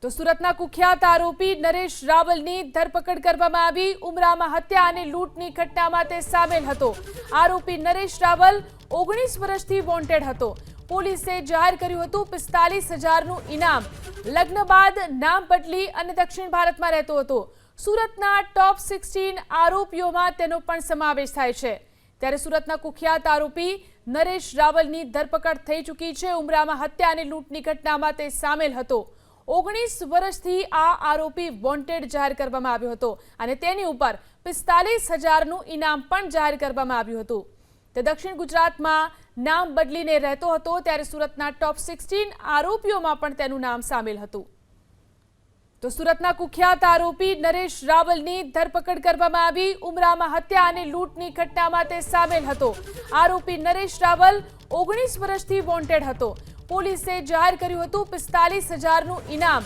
તો સુરતના કુખ્યાત આરોપી નરેશ રાવલની ધરપકડ કરવામાં આવી। ઉમરામાં હત્યા અને લૂંટની ઘટનામાં તે સામેલ હતો। આરોપી નરેશ રાવલ 19 વર્ષથી વોન્ટેડ હતો। પોલીસે જાહેર કર્યું હતું 45,000નું ઇનામ। લગ્ન બાદ નામ બદલી અને દક્ષિણ ભારતમાં રહેતો હતો। સુરતના ટોપ 16 આરોપીઓમાં તેનો પણ સમાવેશ થાય છે। ત્યારે સુરતના કુખ્યાત આરોપી નરેશ રાવલની ધરપકડ થઈ ચૂકી છે। ઉમરામાં હત્યા અને લૂંટની ઘટનામાં તે સામેલ હતો। 19 વર્ષથી આ આરોપી વોન્ટેડ જાહેર કરવામાં આવ્યો હતો અને તેની ઉપર 45,000નું ઇનામ પણ જાહેર કરવામાં આવ્યું હતું। તે દક્ષિણ ગુજરાતમાં નામ બદલીને રહેતો હતો ત્યારે સુરતના ટોપ 16 આરોપીઓમાં પણ તેનું નામ સામેલ હતું। તો સુરતના કુખ્યાત આરોપી નરેશ રાવલની ધરપકડ કરવામાં આવી। ઉમરામાં હત્યા અને લૂંટની ઘટનામાં તે સામેલ હતો। આરોપી નરેશ રાવલ 19 વર્ષથી વોન્ટેડ હતો। પોલીસે જાહેર કર્યું હતું 45,000નું ઇનામ।